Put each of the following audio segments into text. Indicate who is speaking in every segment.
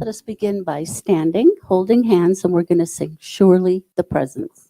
Speaker 1: Let us begin by standing, holding hands, and we're going to sing Surely the Presence.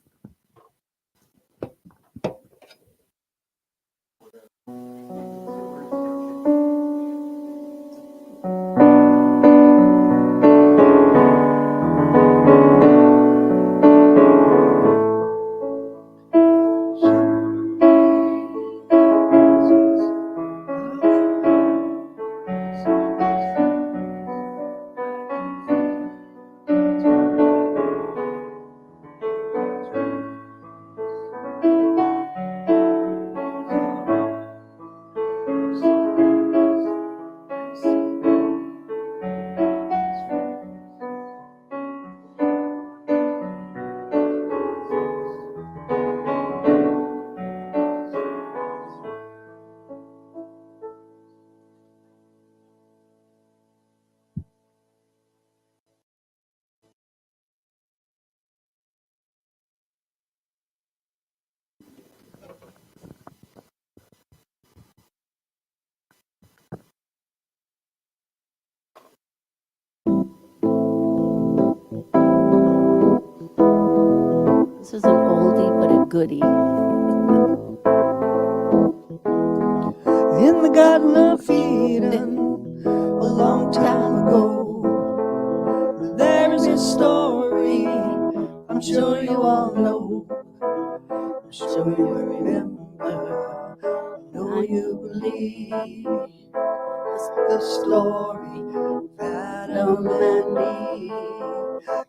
Speaker 1: This is an oldie but a goodie.
Speaker 2: In the Garden of Eden, a long time ago, there is a story I'm sure you all know. I'm sure you remember, I know you believe. It's the story of Adam and Eve.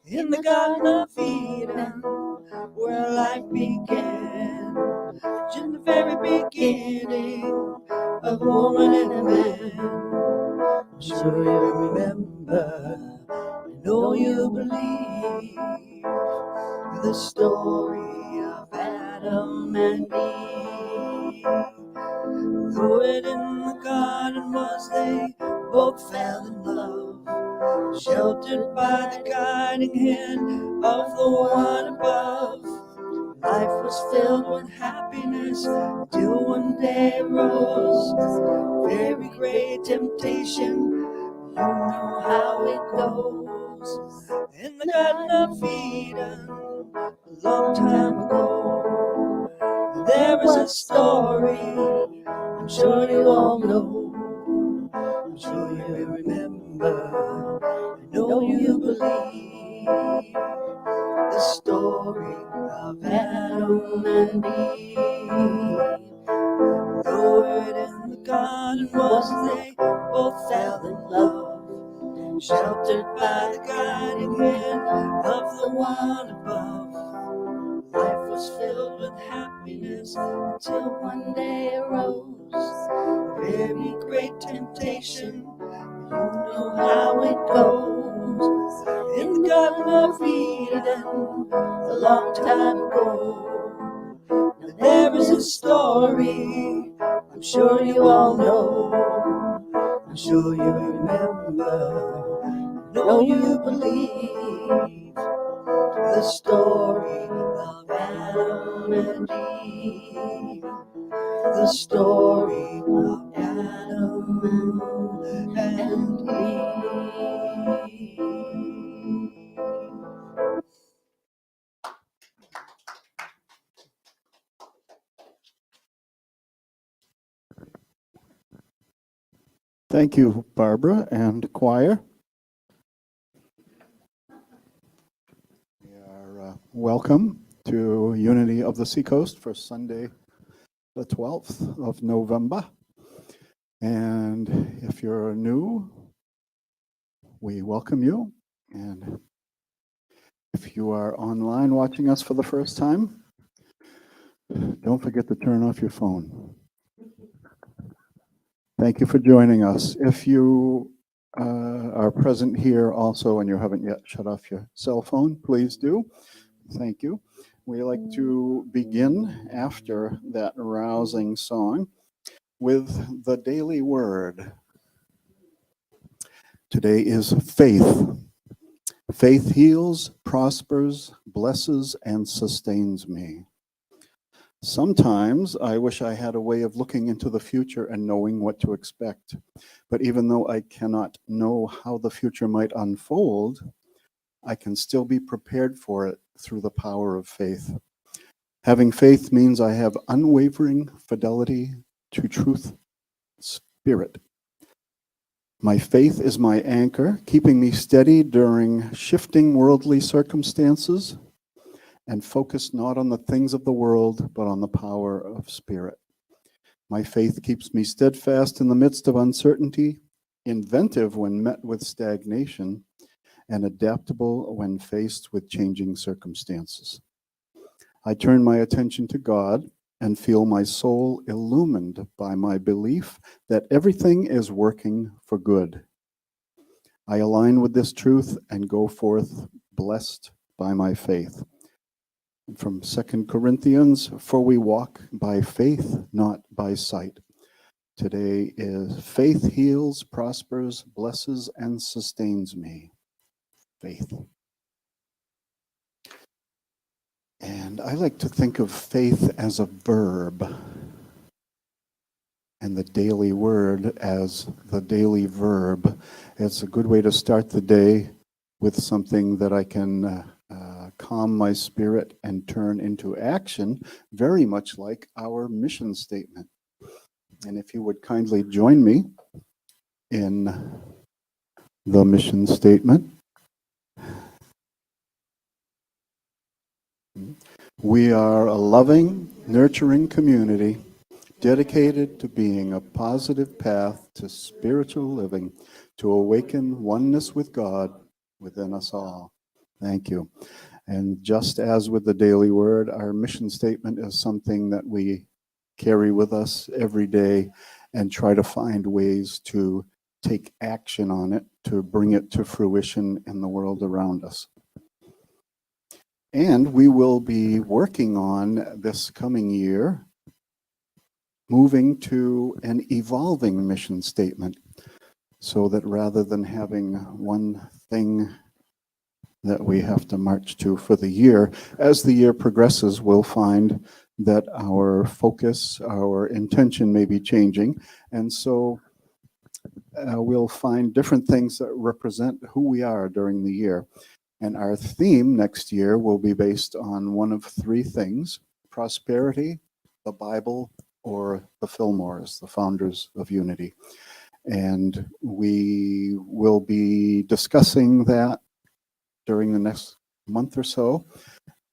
Speaker 2: In the Garden of Eden, where life began, in the very beginning of woman and a man. I'm sure you remember, I know you believe the story of Adam and Eve. Though it in the garden was, they both fell in love, sheltered by the guiding hand of the one above. Life was filled with happiness till one day arose very great temptation. You know how it goes. In the Garden of Eden, a long time ago, there was a story I'm sure you all know. I'm sure you remember, I know you believe the story of Adam and Eve. Though it in the garden was, they both fell in love, sheltered by the guiding hand of the one above. Life was filled with happiness until one day arose very great temptation. You know how it goes. In the Garden of Eden, a long time ago, now there is a story I'm sure you all know. I'm sure you remember, I know you believe the story of Adam and Eve. The story of Adam and Eve.
Speaker 3: Thank you, Barbara and choir. We are welcome to Unity of the Seacoast for Sunday, the 12th of November. And if you're new, we welcome you. And if you are online watching us for the first time, don't forget to turn off your phone. Thank you for joining us. If you are present here also and you haven't yet shut off your cell phone, please do. Thank you. We like to begin after that rousing song with the daily word. Today is faith. Faith heals, prospers, blesses, and sustains me. Sometimes I wish I had a way of looking into the future and knowing what to expect. But even though I cannot know how the future might unfold, I can still be prepared for it through the power of faith. Having faith means I have unwavering fidelity to truth, spirit. My faith is my anchor, keeping me steady during shifting worldly circumstances and focused not on the things of the world, but on the power of spirit. My faith keeps me steadfast in the midst of uncertainty, inventive when met with stagnation, and adaptable when faced with changing circumstances. I turn my attention to God and feel my soul illumined by my belief that everything is working for good. I align with this truth and go forth blessed by my faith. From 2 Corinthians, for we walk by faith, not by sight. Today is faith heals, prospers, blesses, and sustains me. Faith. And I like to think of faith as a verb and the daily word as the daily verb. It's a good way to start the day with something that I can calm my spirit and turn into action, very much like our mission statement. And if you would kindly join me in the mission statement. We are a loving, nurturing community dedicated to being a positive path to spiritual living, to awaken oneness with God within us all. Thank you. And just as with the daily word, our mission statement is something that we carry with us every day and try to find ways to take action on it, to bring it to fruition in the world around us. And we will be working on this coming year, moving to an evolving mission statement, so that rather than having one thing that we have to march to for the year, as the year progresses, we'll find that our focus, our intention may be changing. And so we'll find different things that represent who we are during the year. And our theme next year will be based on one of three things: prosperity, the Bible, or the Fillmores, the founders of Unity. And we will be discussing that during the next month or so.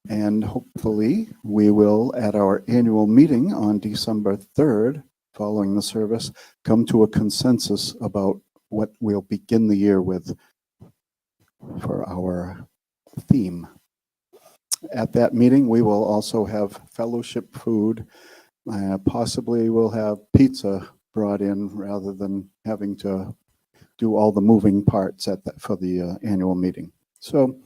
Speaker 3: And hopefully we will, at our annual meeting on December 3rd, following the service, come to a consensus about what we'll begin the year with for our theme. At that meeting, we will also have fellowship food. Possibly we'll have pizza brought in rather than having to do all the moving parts for the annual meeting. So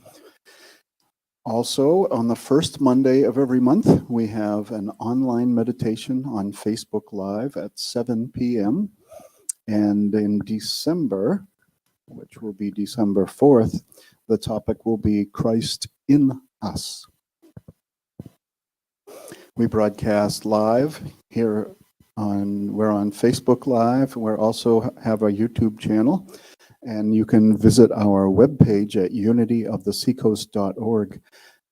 Speaker 3: also on the first Monday of every month, we have an online meditation on Facebook Live at 7 p.m. And in December, which will be December 4th, the topic will be Christ in us. We broadcast live here we're on Facebook Live. We also have our YouTube channel, and you can visit our webpage at unityoftheseacoast.org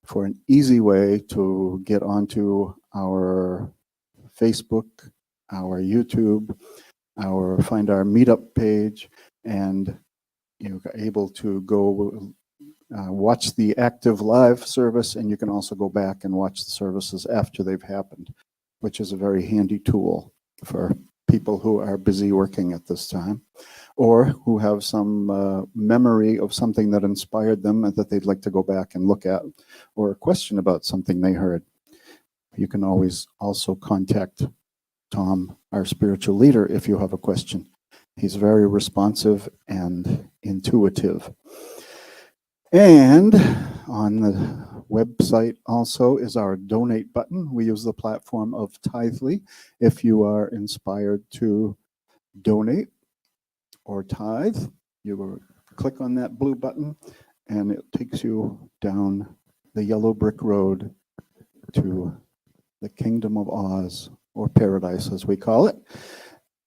Speaker 3: for an easy way to get onto our Facebook, our YouTube, find our meetup page, and you're able to go watch the active live service, and you can also go back and watch the services after they've happened, which is a very handy tool for people who are busy working at this time, or who have some memory of something that inspired them and that they'd like to go back and look at, or a question about something they heard. You can always also contact Tom, our spiritual leader, if you have a question. He's very responsive and intuitive. And on the website also is our donate button. We use the platform of Tithely. If you are inspired to donate or tithe, you will click on that blue button and it takes you down the yellow brick road to the Kingdom of Oz, or Paradise as we call it.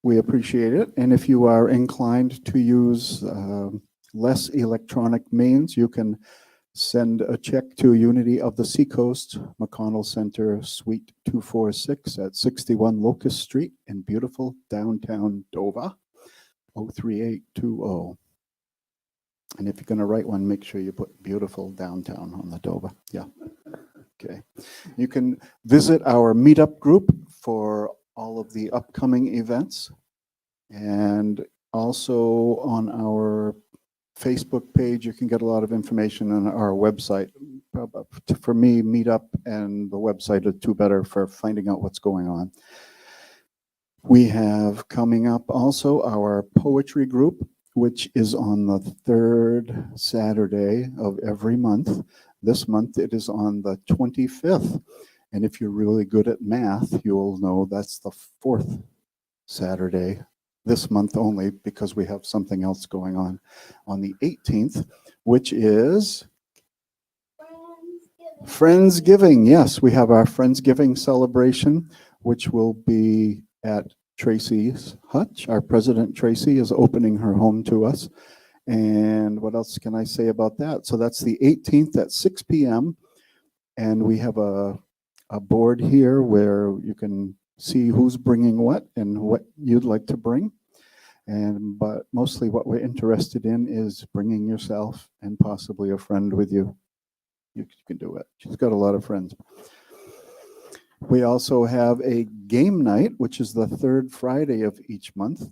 Speaker 3: We appreciate it. And if you are inclined to use less electronic means, you can send a check to Unity of the Seacoast, McConnell Center, Suite 246 at 61 Locust Street in beautiful downtown Dover, 03820. And if you're going to write one, make sure you put beautiful downtown on the Dover. Yeah. Okay. You can visit our meetup group for all of the upcoming events, and also on our Facebook page, you can get a lot of information on our website. For me, Meetup and the website are two better for finding out what's going on. We have coming up also our poetry group, which is on the third Saturday of every month. This month it is on the 25th. And if you're really good at math, you'll know that's the fourth Saturday this month only, because we have something else going on the 18th, which is Friendsgiving. Yes, we have our Friendsgiving celebration, which will be at Tracy's hutch. Our president, Tracy, is opening her home to us. And what else can I say about that? So that's the 18th at 6 p.m. And we have a board here where you can see who's bringing what and what you'd like to bring. But mostly what we're interested in is bringing yourself and possibly a friend with you. You can do it. She's got a lot of friends. We also have a game night, which is the third Friday of each month.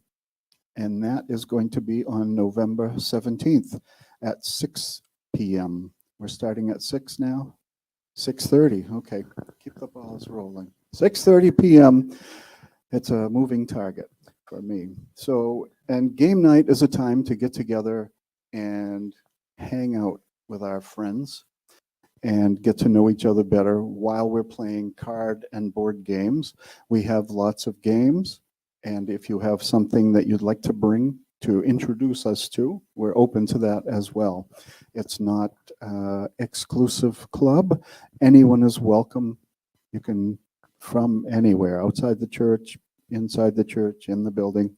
Speaker 3: And that is going to be on November 17th at 6 p.m. We're starting at 6 now? 6:30. Okay, keep the balls rolling. 6:30 p.m. It's a moving target for me. So, and game night is a time to get together and hang out with our friends and get to know each other better while we're playing card and board games. We have lots of games, and if you have something that you'd like to bring to introduce us to, we're open to that as well. It's not exclusive club. Anyone is welcome. You can, from anywhere, outside the church, inside the church, in the building,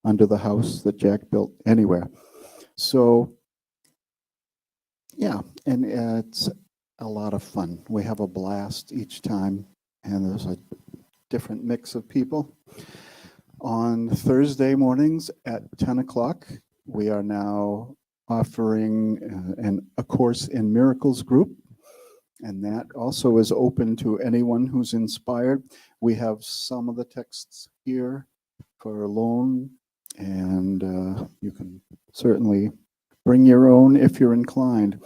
Speaker 3: under the house that Jack built, anywhere. So, yeah, and it's a lot of fun. We have a blast each time, and there's a different mix of people. On Thursday mornings at 10 o'clock, we are now offering a Course in Miracles group, and that also is open to anyone who's inspired. We have some of the texts here for a loan, and you can certainly bring your own if you're inclined.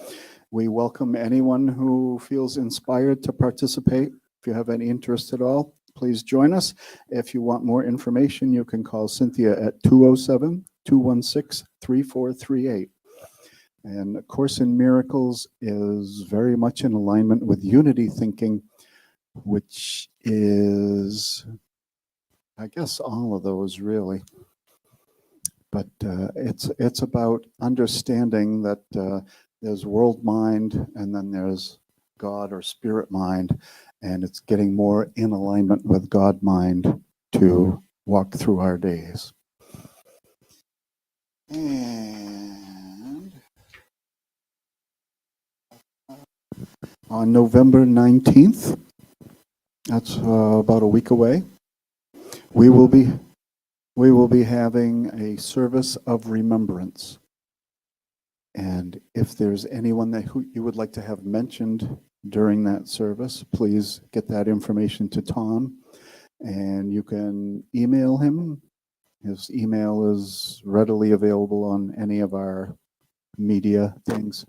Speaker 3: We welcome anyone who feels inspired to participate. If you have any interest at all, please join us. If you want more information, you can call Cynthia at 207-216-3438. And A Course in Miracles is very much in alignment with unity thinking, which is, I guess, all of those really. But it's about understanding that there's world mind and then there's God or spirit mind, and it's getting more in alignment with God mind to walk through our days. And on November 19th, that's about a week away, we will be having a service of remembrance. And if there's anyone who you would like to have mentioned during that service, please get that information to Tom, and you can email him. His email is readily available on any of our media things,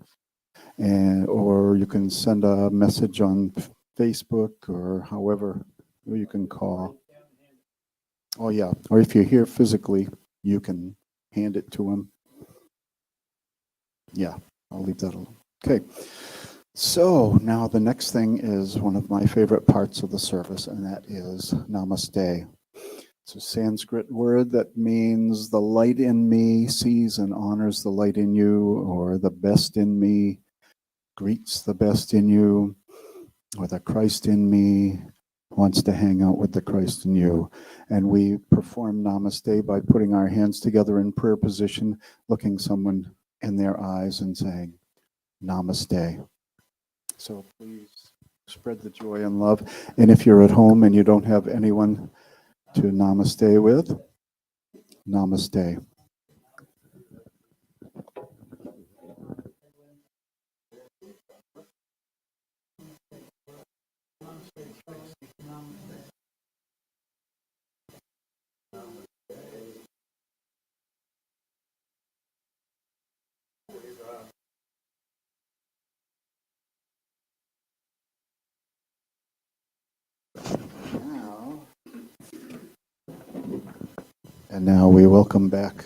Speaker 3: or you can send a message on Facebook or however you can call. Oh yeah, or if you're here physically, you can hand it to him. Yeah, I'll leave that alone. Okay, so now the next thing is one of my favorite parts of the service, and that is Namaste. It's a Sanskrit word that means the light in me sees and honors the light in you, or the best in me greets the best in you. or the Christ in me wants to hang out with the Christ in you. And we perform namaste by putting our hands together in prayer position, looking someone in their eyes and saying, namaste. So please spread the joy and love. And if you're at home and you don't have anyone to namaste with, namaste. And now we welcome back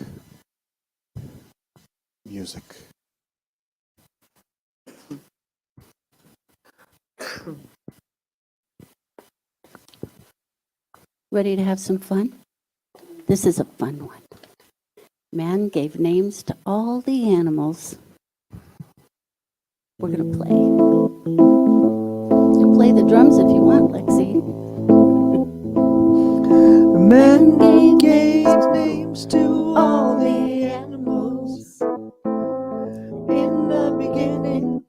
Speaker 3: music.
Speaker 1: Ready to have some fun? This is a fun one. Man gave names to all the animals. We're going to play. You can play the drums if you want, Lexi.
Speaker 2: Man gave names to all the animals in the beginning.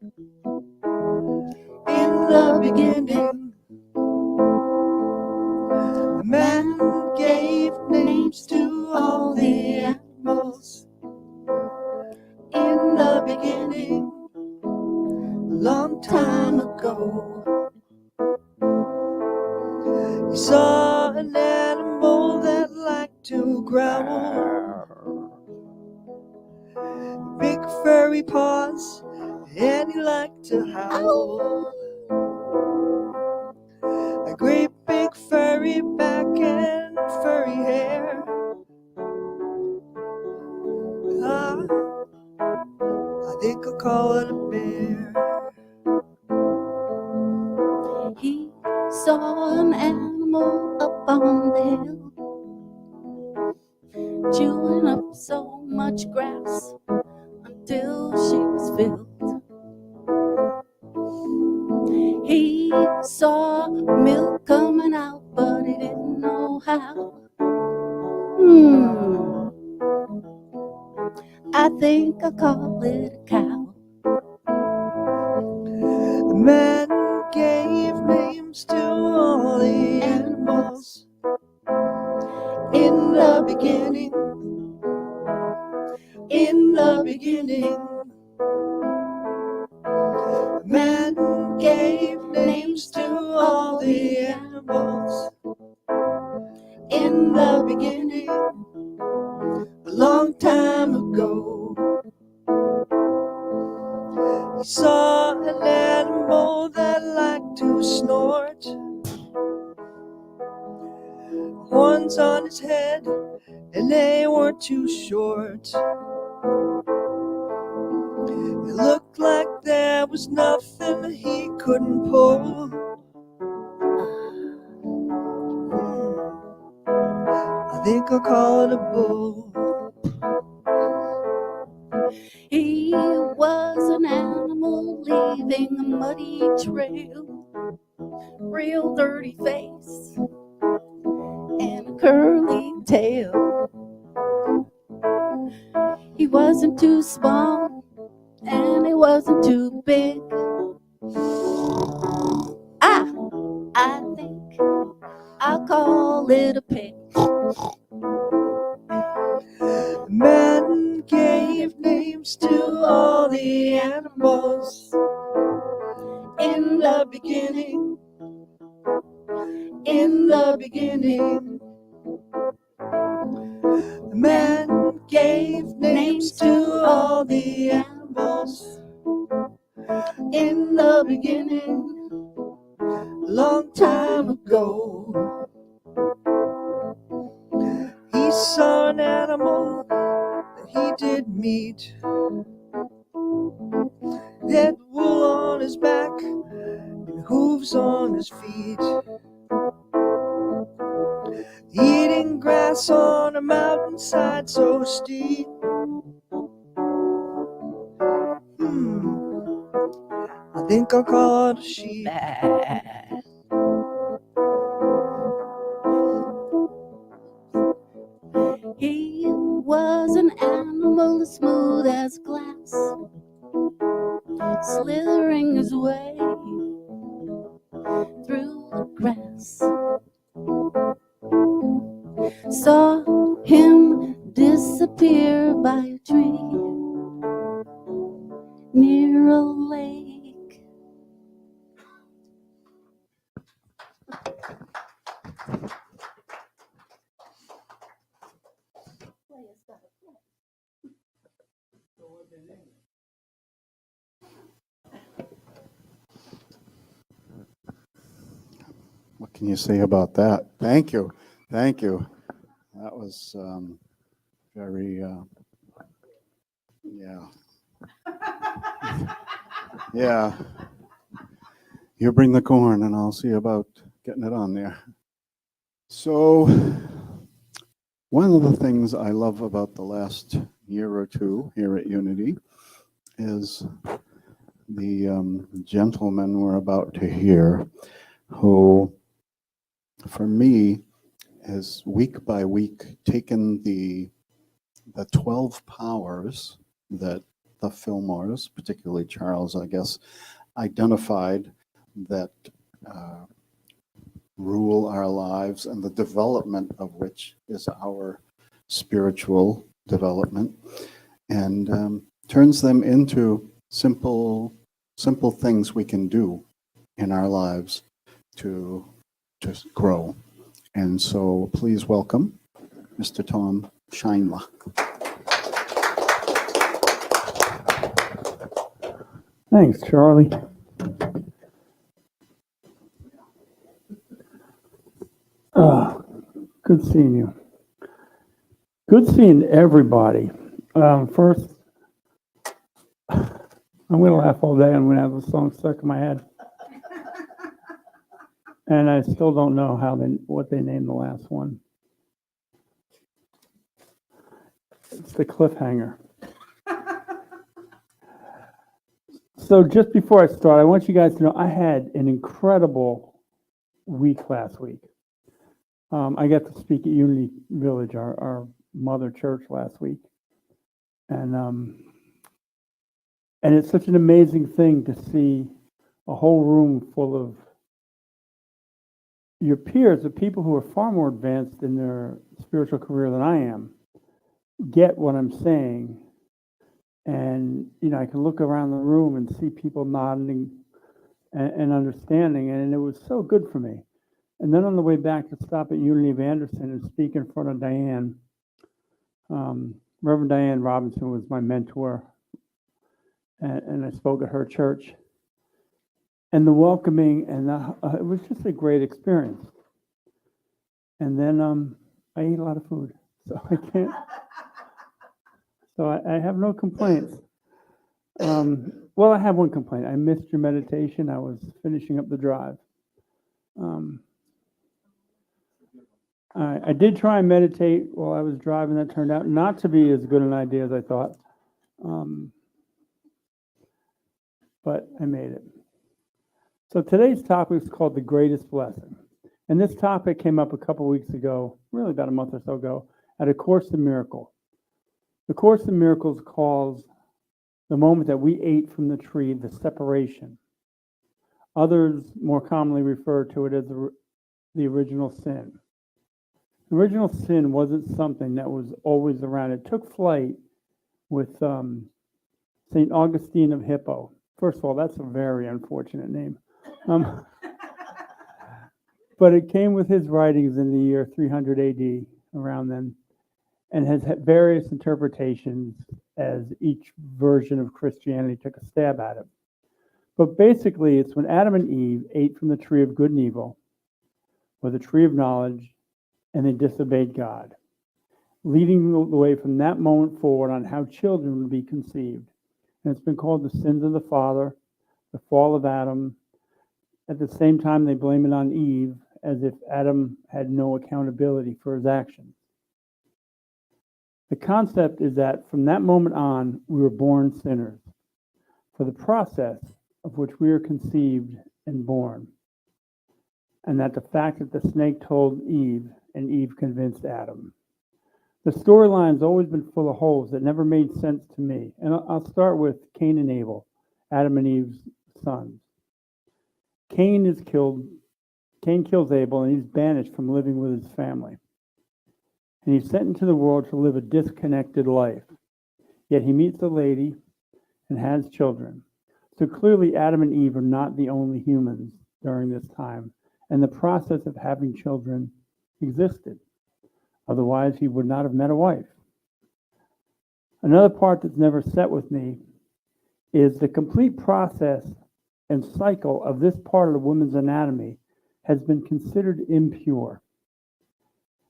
Speaker 2: In the beginning, the man gave names to all the animals. In the beginning, a long time ago, he saw an animal that liked to growl, big furry paws, and he liked to howl. A great big furry back and furry hair. I think I'll call it a bear.
Speaker 1: He saw an animal up on the hill, chewing up so much grass until she was filled. He saw milk coming out, but he didn't know how. I think I'll call it a cow.
Speaker 2: The man gave names to all the animals. In the beginning, in the beginning, the man gave names to all the animals. In the beginning, a long time ago, he saw an animal that liked to snort. Horns on his head, and they weren't too short. It looked like there was nothing that he couldn't pull. I think I'll call it a bull.
Speaker 1: He was an animal leaving a muddy trail, real dirty face and a curly tail. He wasn't too small and he wasn't too big. I think I'll call it a pig.
Speaker 2: The man gave names to all the animals. In the beginning, in the beginning, the man gave names to all the animals. In the beginning, a long time ago, he saw an animal that he did meet. He had wool on his back and hooves on his feet, eating grass on a mountainside so steep. I think I'll call it a sheep.
Speaker 1: Bad. He was an animal as smooth as glass, slithering his way through the grass. Saw him disappear by a tree near a lake.
Speaker 3: What can you say about that? Thank you. Thank you. That was very, yeah. Yeah. You bring the corn and I'll see about getting it on there. So, one of the things I love about the last year or two here at Unity is the gentleman we're about to hear, who, for me, has week by week taken the 12 powers that the Fillmores, particularly Charles, I guess, identified that rule our lives, and the development of which is our spiritual development, and turns them into simple things we can do in our lives to grow. And so please welcome Mr. Tom Scheinla.
Speaker 4: Thanks, Charlie. Good seeing you. Good seeing everybody. First, I'm going to laugh all day. I'm going to have a song stuck in my head. And I still don't know what they named the last one. It's the cliffhanger. So just before I start, I want you guys to know I had an incredible week last week. I got to speak at Unity Village, our mother church, last week. And it's such an amazing thing to see a whole room full of your peers, the people who are far more advanced in their spiritual career than I am, get what I'm saying. And, I can look around the room and see people nodding and understanding. And it was so good for me. And then on the way back to stop at Unity of Anderson and speak in front of Diane, Reverend Diane Robinson was my mentor. And I spoke at her church. And the welcoming, and it was just a great experience. And then I ate a lot of food. So I can't. So I have no complaints. Well, I have one complaint. I missed your meditation. I was finishing up the drive. I did try and meditate while I was driving. That turned out not to be as good an idea as I thought. But I made it. So today's topic is called The Greatest Blessing. And this topic came up a couple weeks ago, really about a month or so ago, at A Course in Miracles. The Course in Miracles calls the moment that we ate from the tree the separation. Others more commonly refer to it as the original sin. The original sin wasn't something that was always around. It took flight with St. Augustine of Hippo. First of all, that's a very unfortunate name. But it came with his writings in the year 300 AD, around then, and has had various interpretations as each version of Christianity took a stab at it. But basically, it's when Adam and Eve ate from the tree of good and evil, or the tree of knowledge, and they disobeyed God, leading the way from that moment forward on how children would be conceived. And it's been called the sins of the father, the fall of Adam. At the same time, they blame it on Eve, as if Adam had no accountability for his actions. The concept is that from that moment on, we were born sinners. For the process of which we are conceived and born, and that the fact that the snake told Eve and Eve convinced Adam. The storyline's always been full of holes that never made sense to me. And I'll start with Cain and Abel, Adam and Eve's sons. Cain kills Abel, and he's banished from living with his family. And he's sent into the world to live a disconnected life. Yet he meets a lady and has children. So clearly Adam and Eve are not the only humans during this time, and the process of having children existed. Otherwise, he would not have met a wife. Another part that's never set with me is the complete process and cycle of this part of the woman's anatomy has been considered impure.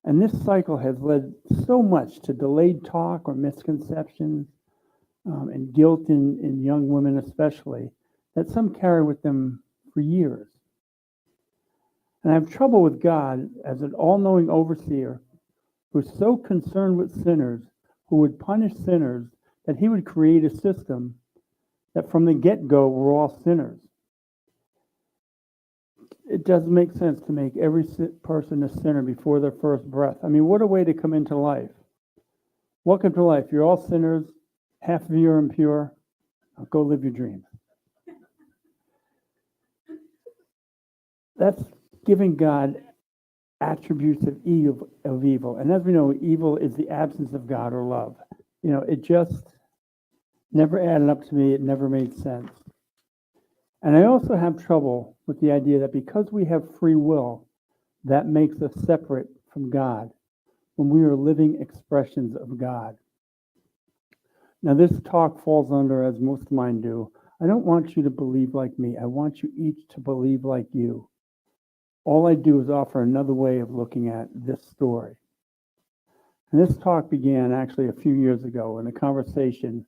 Speaker 4: And this cycle has led so much to delayed talk or misconceptions and guilt in young women especially, that some carry with them for years. And I have trouble with God as an all-knowing overseer who's so concerned with sinners, who would punish sinners, that he would create a system that from the get-go we're all sinners. It doesn't make sense to make every person a sinner before their first breath. I mean, what a way to come into life. Welcome to life. You're all sinners. Half of you are impure. Now go live your dream. That's giving God attributes of evil. And as we know, evil is the absence of God or love. You know, it just never added up to me. It never made sense. And I also have trouble with the idea that because we have free will, that makes us separate from God when we are living expressions of God. Now, this talk falls under, as most of mine do, I don't want you to believe like me. I want you each to believe like you. All I do is offer another way of looking at this story. And this talk began actually a few years ago in a conversation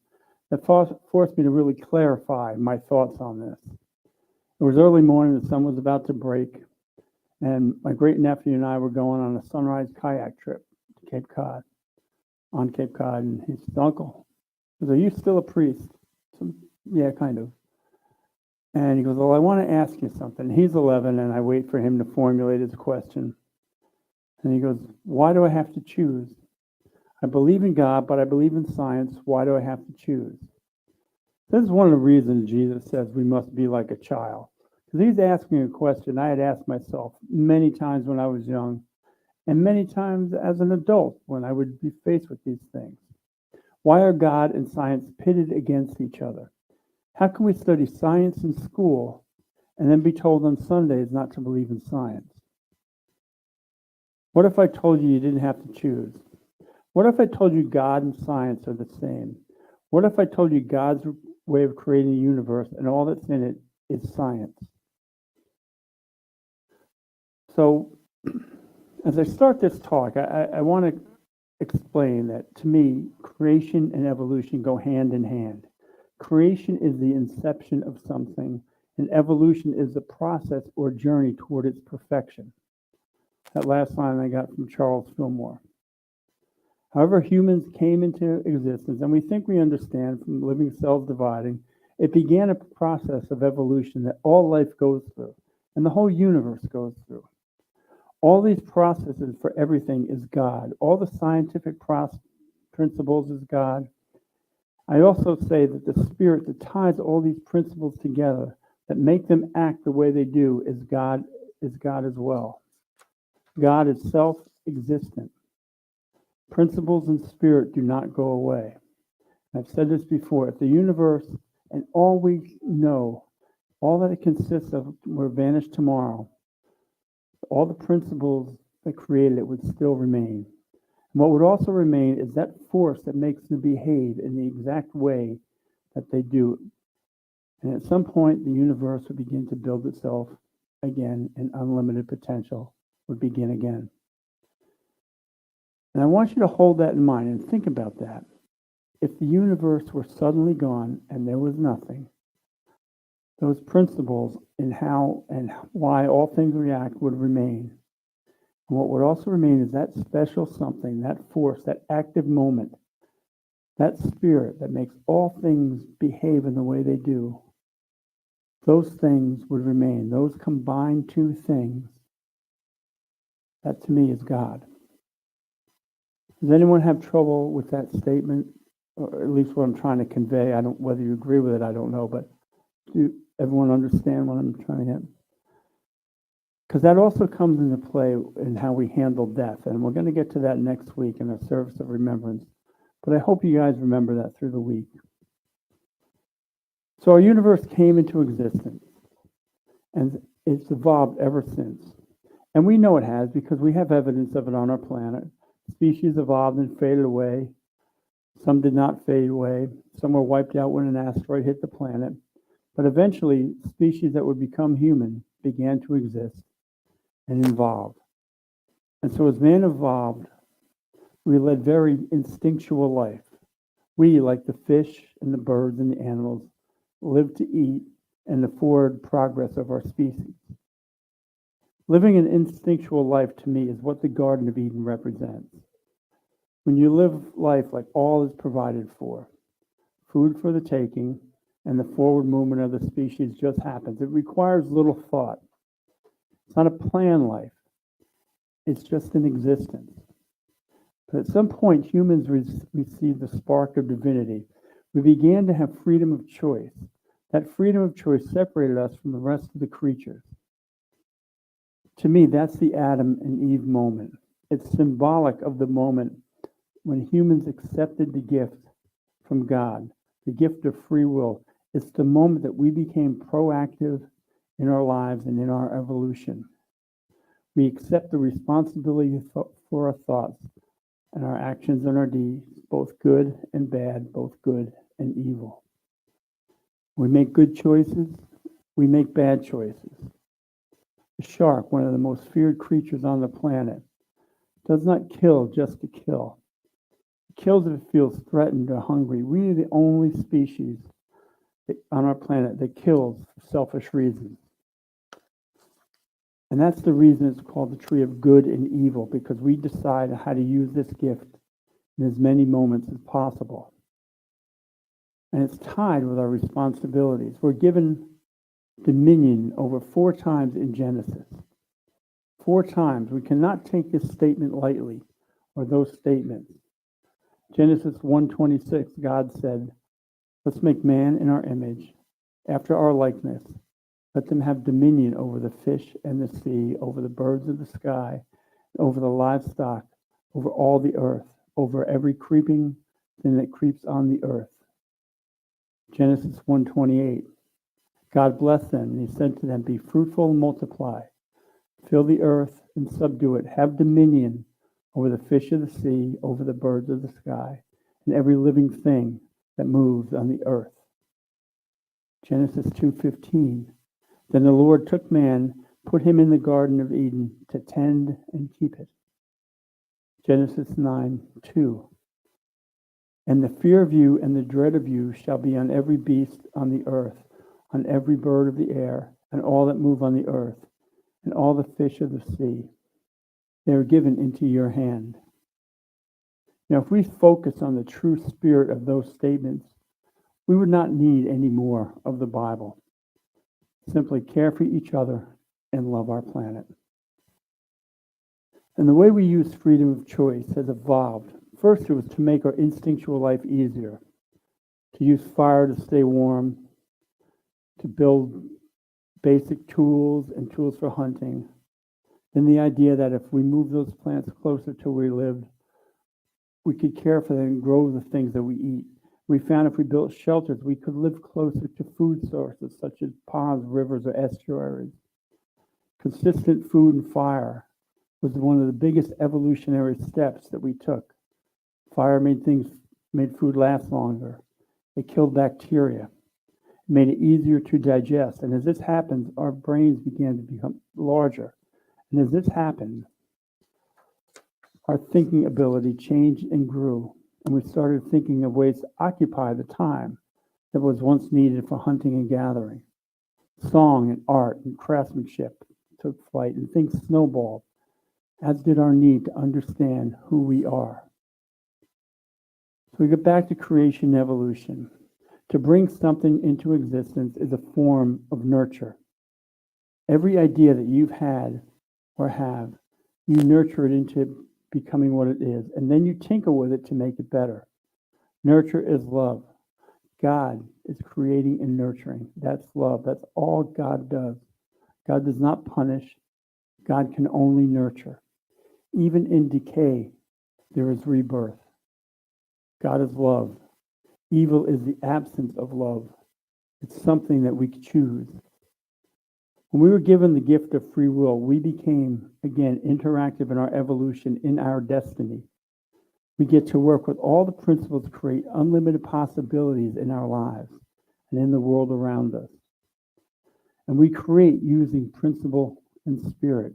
Speaker 4: that forced me to really clarify my thoughts on this. It was early morning, the sun was about to break, and my great nephew and I were going on a sunrise kayak trip to Cape Cod, and he said, "Uncle," I said, "Are you still a priest?" So, yeah, kind of. And he goes, "Well, I want to ask you something." He's 11, and I wait for him to formulate his question. And he goes, "Why do I have to choose? I believe in God, but I believe in science. Why do I have to choose?" This is one of the reasons Jesus says we must be like a child. Because he's asking a question I had asked myself many times when I was young, and many times as an adult when I would be faced with these things. Why are God and science pitted against each other? How can we study science in school and then be told on Sundays not to believe in science? What if I told you didn't have to choose? What if I told you God and science are the same? What if I told you God's way of creating the universe and all that's in it is science? So, as I start this talk, I want to explain that to me, creation and evolution go hand in hand. Creation is the inception of something, and evolution is the process or journey toward its perfection. That last line I got from Charles Fillmore. However, humans came into existence, and we think we understand from living cells dividing, it began a process of evolution that all life goes through, and the whole universe goes through. All these processes for everything is God. All the scientific principles is God. I also say that the spirit that ties all these principles together, that make them act the way they do, is God as well. God is self-existent. Principles and spirit do not go away. I've said this before. If the universe and all we know, all that it consists of, were vanished tomorrow, all the principles that created it would still remain. And what would also remain is that force that makes them behave in the exact way that they do. And at some point, the universe would begin to build itself again, and unlimited potential would begin again. And I want you to hold that in mind and think about that. If the universe were suddenly gone and there was nothing, those principles in how and why all things react would remain. And what would also remain is that special something, that force, that active moment, that spirit that makes all things behave in the way they do, those things would remain. Those combined two things, that to me is God. Does anyone have trouble with that statement? Or at least what I'm trying to convey? I don't, whether you agree with it, I don't know, but do everyone understand what I'm trying to get? Because that also comes into play in how we handle death. And we're going to get to that next week in our service of remembrance. But I hope you guys remember that through the week. So our universe came into existence, and it's evolved ever since. And we know it has because we have evidence of it on our planet. Species evolved and faded away. Some did not fade away. Some were wiped out when an asteroid hit the planet. But eventually, species that would become human began to exist and evolve. And so as man evolved, we led very instinctual life. We, like the fish and the birds and the animals, lived to eat and afford progress of our species. Living an instinctual life, to me, is what the Garden of Eden represents. When you live life like all is provided for, food for the taking, and the forward movement of the species just happens. It requires little thought. It's not a planned life. It's just an existence. But at some point, humans received the spark of divinity. We began to have freedom of choice. That freedom of choice separated us from the rest of the creatures. To me, that's the Adam and Eve moment. It's symbolic of the moment when humans accepted the gift from God, the gift of free will. It's the moment that we became proactive in our lives and in our evolution. We accept the responsibility for our thoughts and our actions and our deeds, both good and bad, both good and evil. We make good choices, we make bad choices. The shark, one of the most feared creatures on the planet, does not kill just to kill. It kills if it feels threatened or hungry. We are the only species on our planet that kills for selfish reasons. And that's the reason it's called the tree of good and evil, because we decide how to use this gift in as many moments as possible. And it's tied with our responsibilities. We're given dominion over 4 times in Genesis. 4 times. We cannot take this statement lightly, or those statements. Genesis 1:26, God said, "Let's make man in our image, after our likeness. Let them have dominion over the fish and the sea, over the birds of the sky, over the livestock, over all the earth, over every creeping thing that creeps on the earth." Genesis 1:28. God blessed them, and he said to them, "Be fruitful and multiply. Fill the earth and subdue it. Have dominion over the fish of the sea, over the birds of the sky, and every living thing that moves on the earth." Genesis 2:15. Then the Lord took man, put him in the Garden of Eden to tend and keep it. Genesis 9:2. And the fear of you and the dread of you shall be on every beast on the earth, on every bird of the air, and all that move on the earth, and all the fish of the sea. They are given into your hand. Now, if we focus on the true spirit of those statements, we would not need any more of the Bible. Simply care for each other and love our planet. And the way we use freedom of choice has evolved. First, it was to make our instinctual life easier, to use fire to stay warm, to build basic tools and tools for hunting. Then the idea that if we move those plants closer to where we lived, we could care for them and grow the things that we eat. We found if we built shelters, we could live closer to food sources such as ponds, rivers, or estuaries. Consistent food and fire was one of the biggest evolutionary steps that we took. Fire made food last longer. It killed bacteria. It made it easier to digest. And as this happens, our brains began to become larger. And as this happened, our thinking ability changed and grew. And we started thinking of ways to occupy the time that was once needed for hunting and gathering. Song and art and craftsmanship took flight, and things snowballed, as did our need to understand who we are. So we get back to creation and evolution. To bring something into existence is a form of nurture. Every idea that you've had or have, you nurture it into becoming what it is, and then you tinker with it to make it better. Nurture is love. God is creating and nurturing. That's love. That's all God does. God does not punish. God can only nurture. Even in decay, there is rebirth. God is love. Evil is the absence of love. It's something that we choose. When we were given the gift of free will, we became, again, interactive in our evolution, in our destiny. We get to work with all the principles to create unlimited possibilities in our lives and in the world around us. And we create using principle and spirit.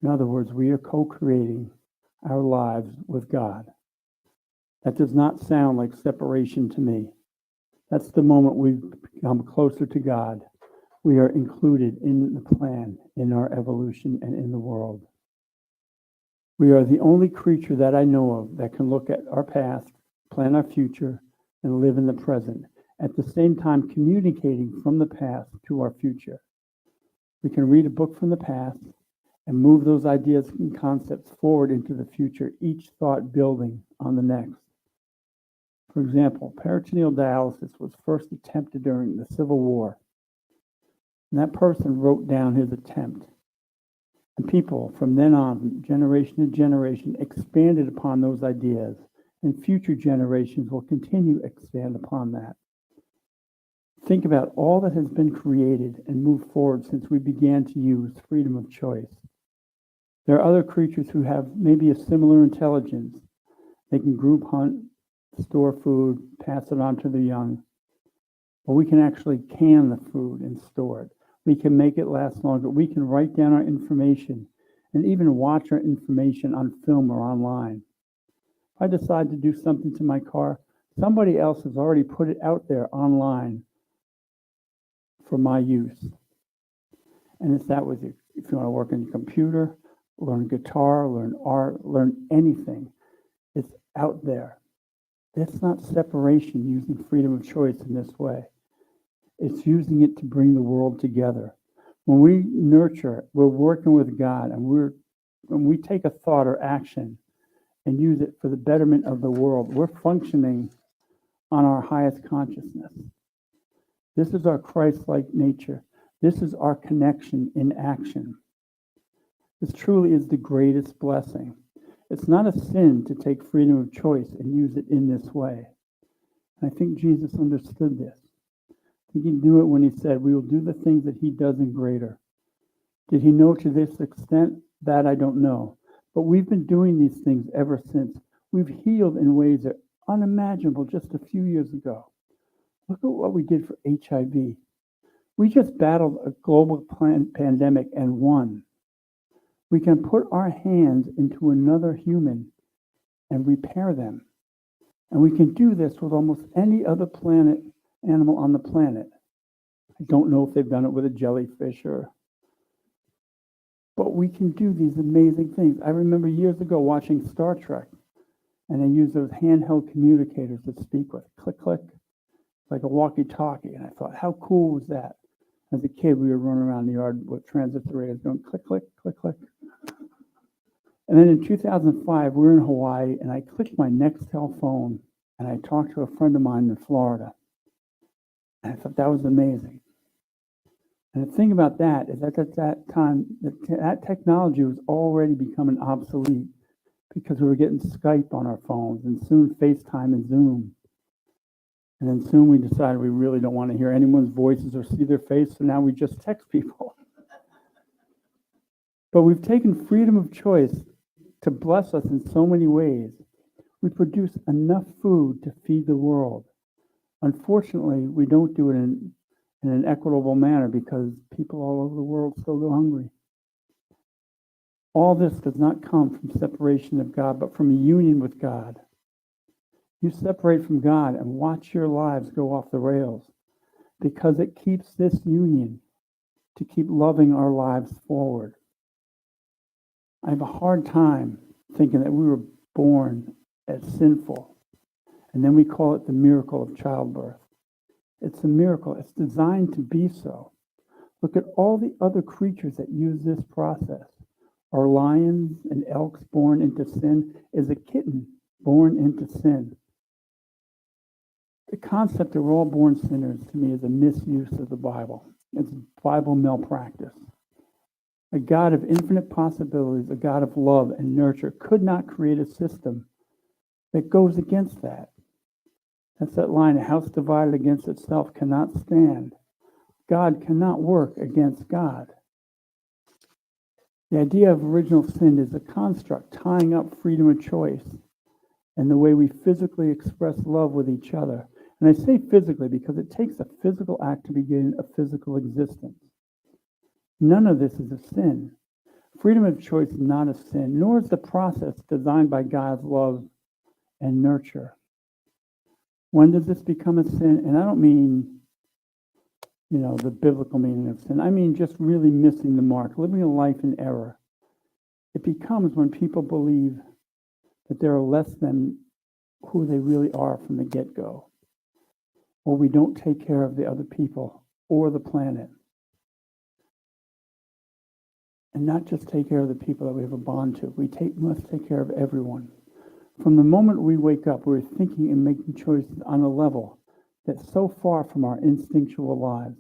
Speaker 4: In other words, we are co-creating our lives with God. That does not sound like separation to me. That's the moment we become closer to God. We are included in the plan, in our evolution, and in the world. We are the only creature that I know of that can look at our past, plan our future, and live in the present, at the same time communicating from the past to our future. We can read a book from the past and move those ideas and concepts forward into the future, each thought building on the next. For example, peritoneal dialysis was first attempted during the Civil War. And that person wrote down his attempt. And people from then on, generation to generation, expanded upon those ideas. And future generations will continue to expand upon that. Think about all that has been created and moved forward since we began to use freedom of choice. There are other creatures who have maybe a similar intelligence. They can group hunt, store food, pass it on to the young. Or we can actually can the food and store it. We can make it last longer. We can write down our information and even watch our information on film or online. If I decide to do something to my car, somebody else has already put it out there online for my use. And it's that with you. If you want to work on your computer, learn guitar, learn art, learn anything, it's out there. That's not separation using freedom of choice in this way. It's using it to bring the world together. When we nurture, we're working with God, and when we take a thought or action and use it for the betterment of the world, we're functioning on our highest consciousness. This is our Christ-like nature. This is our connection in action. This truly is the greatest blessing. It's not a sin to take freedom of choice and use it in this way. And I think Jesus understood this. I think he knew it when he said, we will do the things that he does and greater. Did he know to this extent? That I don't know. But we've been doing these things ever since. We've healed in ways that are unimaginable just a few years ago. Look at what we did for HIV. We just battled a global pandemic and won. We can put our hands into another human and repair them. And we can do this with almost any other animal on the planet. I don't know if they've done it with a jellyfish but we can do these amazing things. I remember years ago watching Star Trek, and they used those handheld communicators to speak with. Click, click, like a walkie-talkie. And I thought, how cool was that? As a kid, we were running around the yard with transistor radios going click, click, click, click. And then in 2005, we were in Hawaii, and I clicked my Nextel phone, and I talked to a friend of mine in Florida. And I thought that was amazing. And the thing about that is that at that time, that technology was already becoming obsolete because we were getting Skype on our phones and soon FaceTime and Zoom. And then soon we decided we really don't want to hear anyone's voices or see their face, so now we just text people. But we've taken freedom of choice to bless us in so many ways. We produce enough food to feed the world. Unfortunately, we don't do it in an equitable manner because people all over the world still go hungry. All this does not come from separation of God, but from a union with God. You separate from God and watch your lives go off the rails because it keeps this union to keep loving our lives forward. I have a hard time thinking that we were born as sinful, and then we call it the miracle of childbirth. It's a miracle. It's designed to be so. Look at all the other creatures that use this process. Are lions and elks born into sin? Is a kitten born into sin? The concept that we're all born sinners, to me, is a misuse of the Bible. It's Bible malpractice. A God of infinite possibilities, a God of love and nurture, could not create a system that goes against that. That's that line, a house divided against itself cannot stand. God cannot work against God. The idea of original sin is a construct tying up freedom of choice and the way we physically express love with each other. And I say physically because it takes a physical act to begin a physical existence. None of this is a sin. Freedom of choice is not a sin, nor is the process designed by God's love and nurture. When does this become a sin? And I don't mean, the biblical meaning of sin. I mean just really missing the mark, living a life in error. It becomes when people believe that they're less than who they really are from the get-go, or we don't take care of the other people or the planet. And not just take care of the people that we have a bond to. We must take care of everyone. From the moment we wake up, we're thinking and making choices on a level that's so far from our instinctual lives.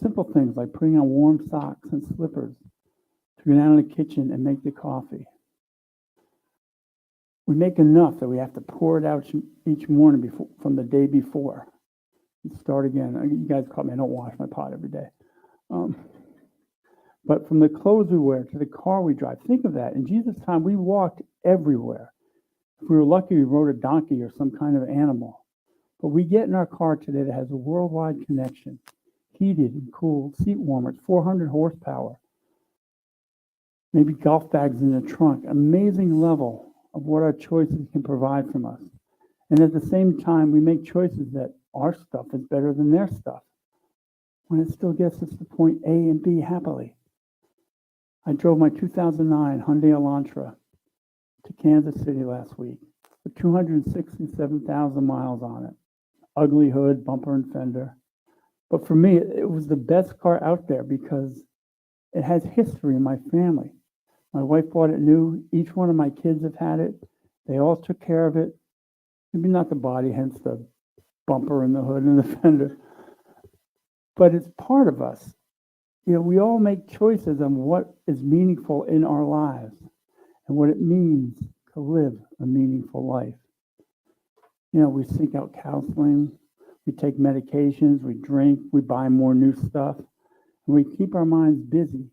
Speaker 4: Simple things like putting on warm socks and slippers to go down to the kitchen and make the coffee. We make enough that we have to pour it out each morning from the day before. And start again. You guys caught me, I don't wash my pot every day. But from the clothes we wear to the car we drive, think of that. In Jesus' time, we walked everywhere. If we were lucky, we rode a donkey or some kind of animal. But we get in our car today that has a worldwide connection, heated and cooled, seat warmers, 400 horsepower, maybe golf bags in the trunk. Amazing level of what our choices can provide from us. And at the same time, we make choices that our stuff is better than their stuff, when it still gets us to point A and B happily. I drove my 2009 Hyundai Elantra to Kansas City last week with 267,000 miles on it. Ugly hood, bumper and fender. But for me, it was the best car out there because it has history in my family. My wife bought it new. Each one of my kids have had it. They all took care of it. Maybe not the body, hence the bumper and the hood and the fender. But it's part of us. We all make choices on what is meaningful in our lives and what it means to live a meaningful life. We seek out counseling, we take medications, we drink, we buy more new stuff, and we keep our minds busy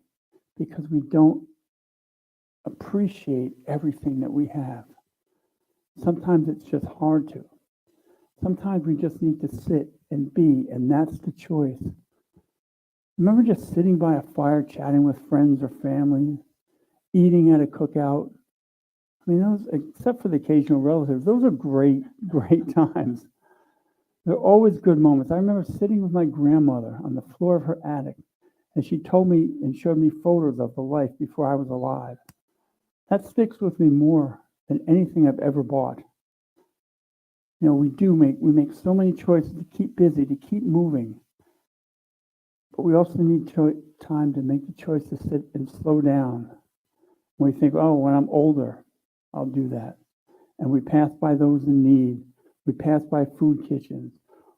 Speaker 4: because we don't appreciate everything that we have. Sometimes it's just hard to. Sometimes we just need to sit and be, and that's the choice. Remember just sitting by a fire, chatting with friends or family, eating at a cookout. I mean, those, except for the occasional relatives, those are great, great times. They're always good moments. I remember sitting with my grandmother on the floor of her attic, and she told me and showed me photos of the life before I was alive. That sticks with me more than anything I've ever bought. We make so many choices to keep busy, to keep moving. But we also need time to make the choice to sit and slow down. We think, when I'm older, I'll do that. And we pass by those in need. We pass by food kitchens,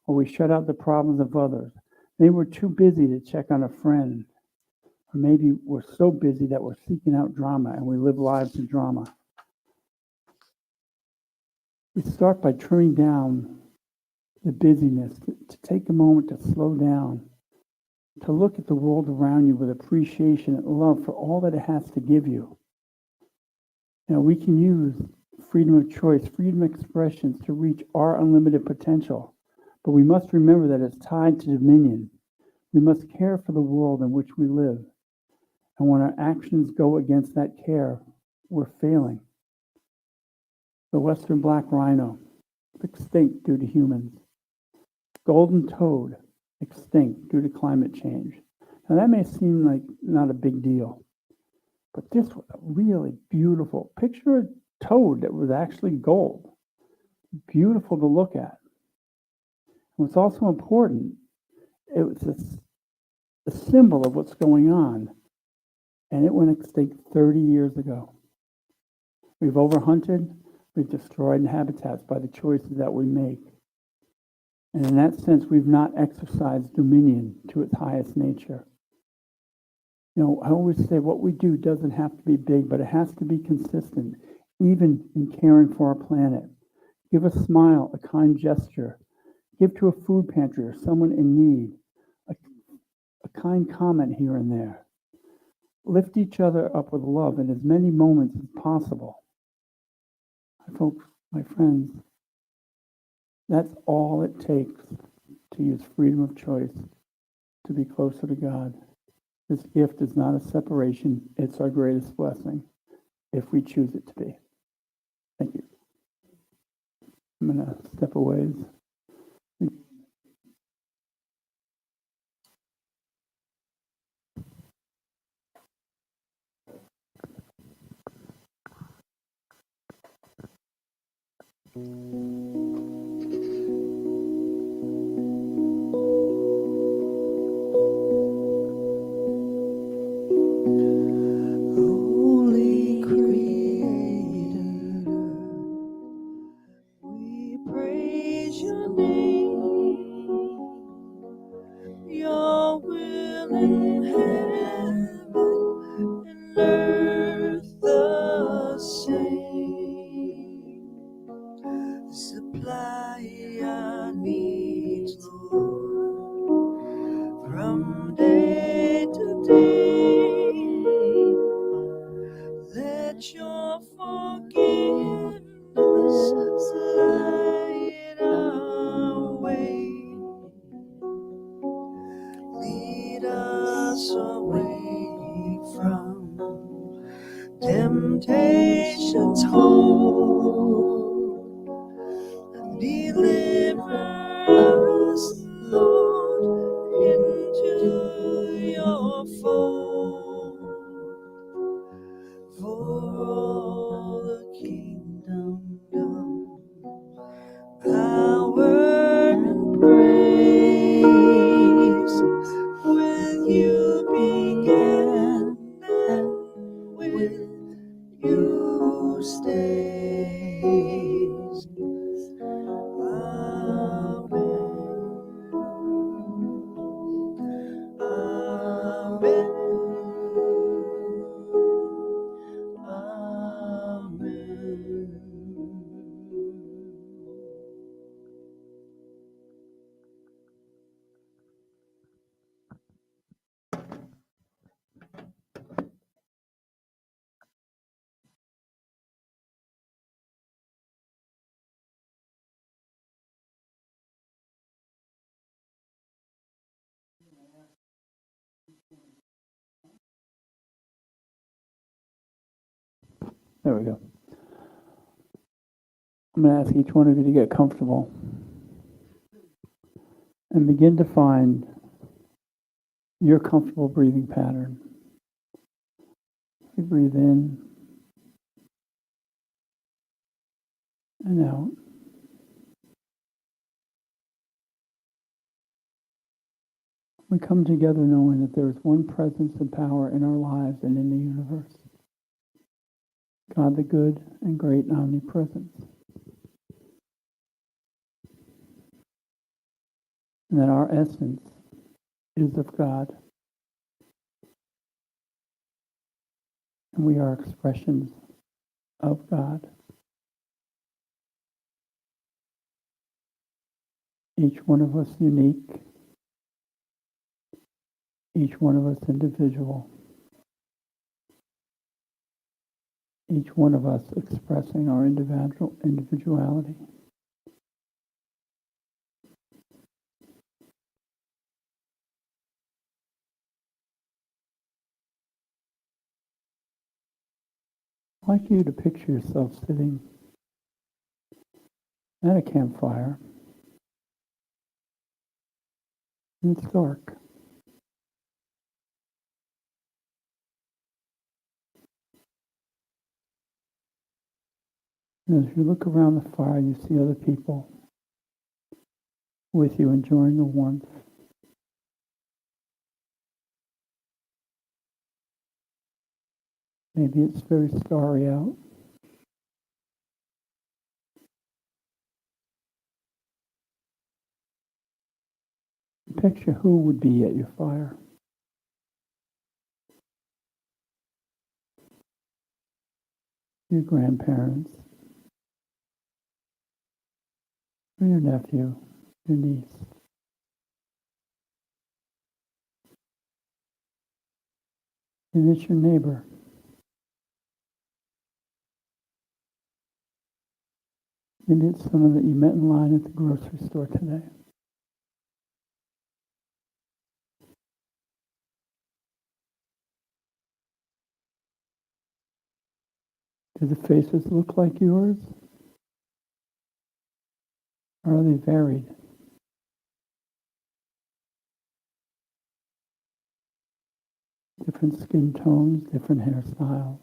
Speaker 4: or we shut out the problems of others. Maybe we're too busy to check on a friend. Or maybe we're so busy that we're seeking out drama and we live lives of drama. We start by turning down the busyness, to take a moment to slow down, to look at the world around you with appreciation and love for all that it has to give you. We can use freedom of choice, freedom of expressions to reach our unlimited potential. But we must remember that it's tied to dominion. We must care for the world in which we live. And when our actions go against that care, we're failing. The western black rhino, extinct due to humans. Golden toad, extinct due to climate change. Now that may seem like not a big deal, but this was a really beautiful picture. A toad that was actually gold. Beautiful to look at. What's also important, it was a symbol of what's going on, and it went extinct 30 years ago. We've overhunted, we've destroyed habitats by the choices that we make. And in that sense, we've not exercised dominion to its highest nature. You know, I always say what we do doesn't have to be big, but it has to be consistent, even in caring for our planet. Give a smile, a kind gesture. Give to a food pantry or someone in need. A kind comment here and there. Lift each other up with love in as many moments as possible. Folks, my friends, that's all it takes to use freedom of choice to be closer to God. This gift is not a separation, it's our greatest blessing, if we choose it to be. Thank you. I'm going to step away.
Speaker 2: Holy Creator, we praise your name. Your will in heaven and earth the same. Supply our needs, Lord, from day to day. Let your forgiveness slide our way. Lead us away from temptation's hold, and deliver us, Lord, into your fold. For all the kingdom come, power and praise, with you began and with you stays. Amen. Amen. Amen.
Speaker 4: There we go. I'm going to ask each one of you to get comfortable and begin to find your comfortable breathing pattern. You breathe in and out. We come together knowing that there is one presence and power in our lives and in the universe. God the good and great and omnipresent. And that our essence is of God. And we are expressions of God. Each one of us unique. Each one of us individual. Each one of us expressing our individuality. I'd like you to picture yourself sitting at a campfire. And it's dark. And as you look around the fire, you see other people with you, enjoying the warmth. Maybe it's very starry out. Picture who would be at your fire. Your grandparents, or your nephew, your niece. And it's your neighbor. Maybe it's someone that you met in line at the grocery store today. Do the faces look like yours? Or are they varied? Different skin tones, different hairstyles.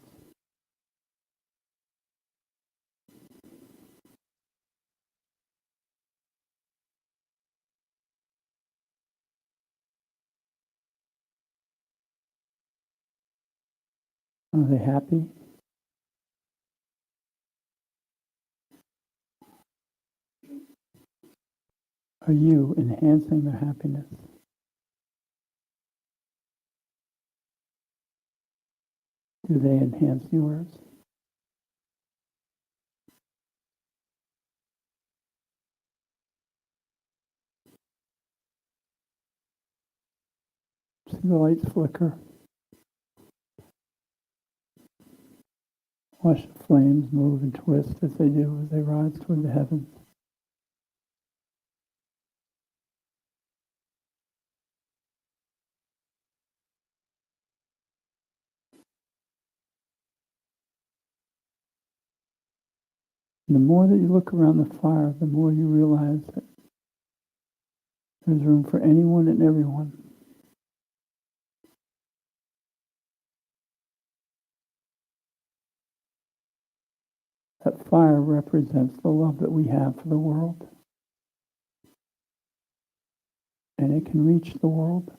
Speaker 4: Are they happy? Are you enhancing their happiness? Do they enhance yours? See the lights flicker. Watch the flames move and twist as they do as they rise toward the heavens. And the more that you look around the fire, the more you realize that there's room for anyone and everyone. That fire represents the love that we have for the world. And it can reach the world.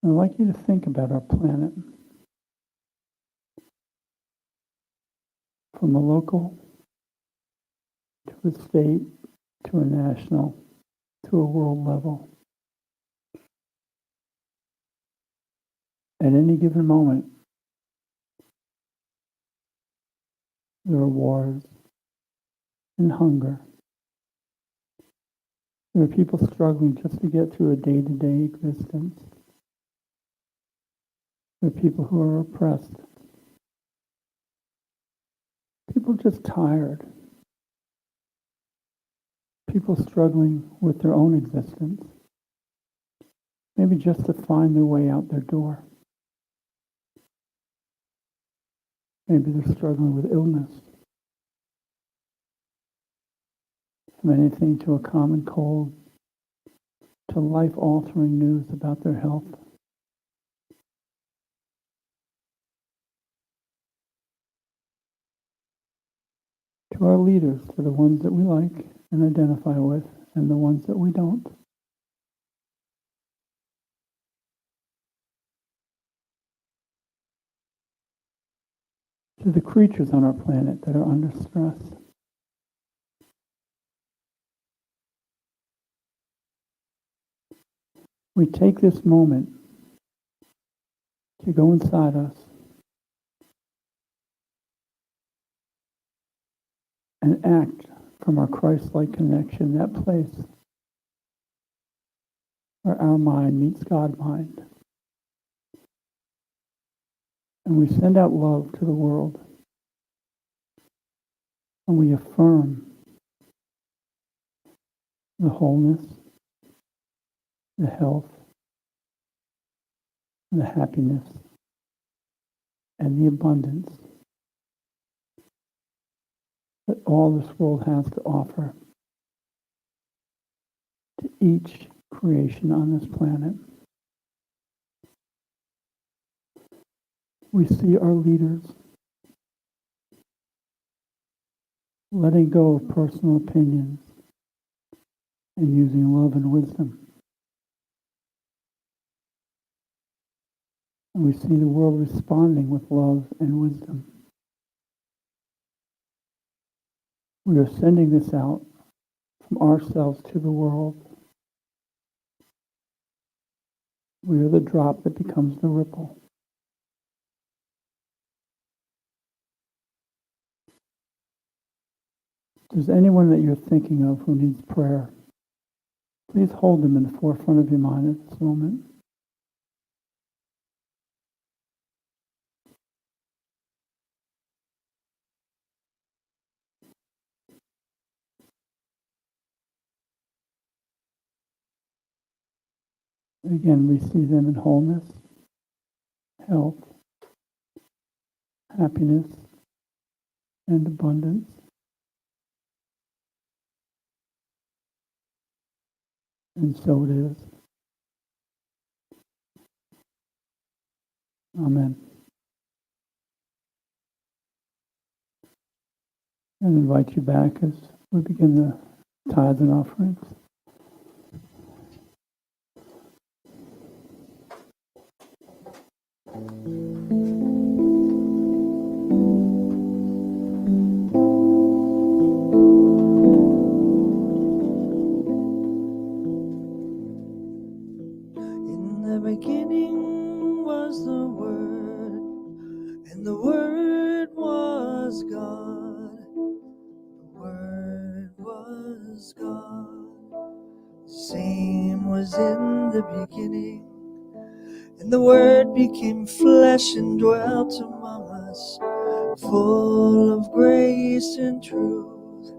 Speaker 4: I'd like you to think about our planet. From a local, to a state, to a national, to a world level. At any given moment, there are wars and hunger. There are people struggling just to get through a day-to-day existence. There are people who are oppressed. People just tired. People struggling with their own existence. Maybe just to find their way out their door. Maybe they're struggling with illness. From anything to a common cold, to life-altering news about their health. To our leaders, to the ones that we like and identify with, and the ones that we don't. To the creatures on our planet that are under stress. We take this moment to go inside us and act from our Christ-like connection, that place where our mind meets God mind. And we send out love to the world. And we affirm the wholeness, the health, the happiness, and the abundance that all this world has to offer to each creation on this planet. We see our leaders letting go of personal opinions and using love and wisdom. And we see the world responding with love and wisdom. We are sending this out from ourselves to the world. We are the drop that becomes the ripple. If there's anyone that you're thinking of who needs prayer, please hold them in the forefront of your mind at this moment. Again, we see them in wholeness, health, happiness, and abundance. And so it is. Amen. And invite you back as we begin the tithes and offerings.
Speaker 2: In the beginning was the Word, and the Word was God. The Word was God. The same was in the beginning, and the Word became flesh and dwelt among us, full of grace and truth.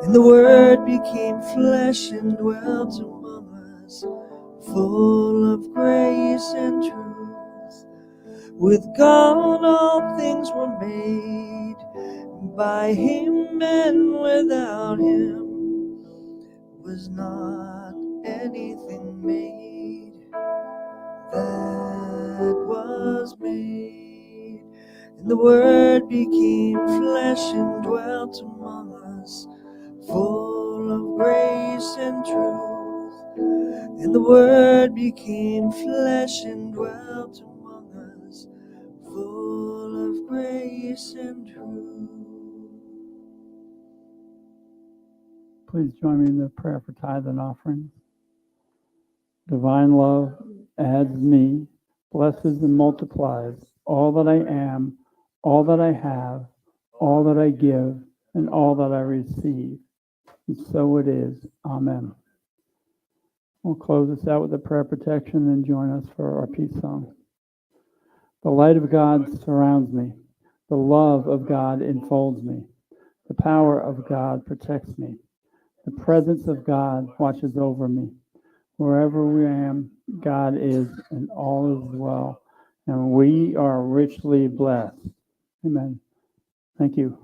Speaker 2: And the Word became flesh and dwelt among us, full of grace and truth. With God all things were made, by Him and without Him was not anything made that was made. And the Word became flesh and dwelt among us, full of grace and truth. And the Word became flesh and dwelt among us, full of grace and truth.
Speaker 4: Please join me in the prayer for tithe and offering. Divine love adds me, blesses and multiplies all that I am, all that I have, all that I give, and all that I receive. And so it is. Amen. We'll close this out with a prayer protection, then join us for our peace song. The light of God surrounds me. The love of God enfolds me. The power of God protects me. The presence of God watches over me. Wherever we am, God is, and all is well. And we are richly blessed. Amen. Thank you.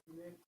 Speaker 4: Nick.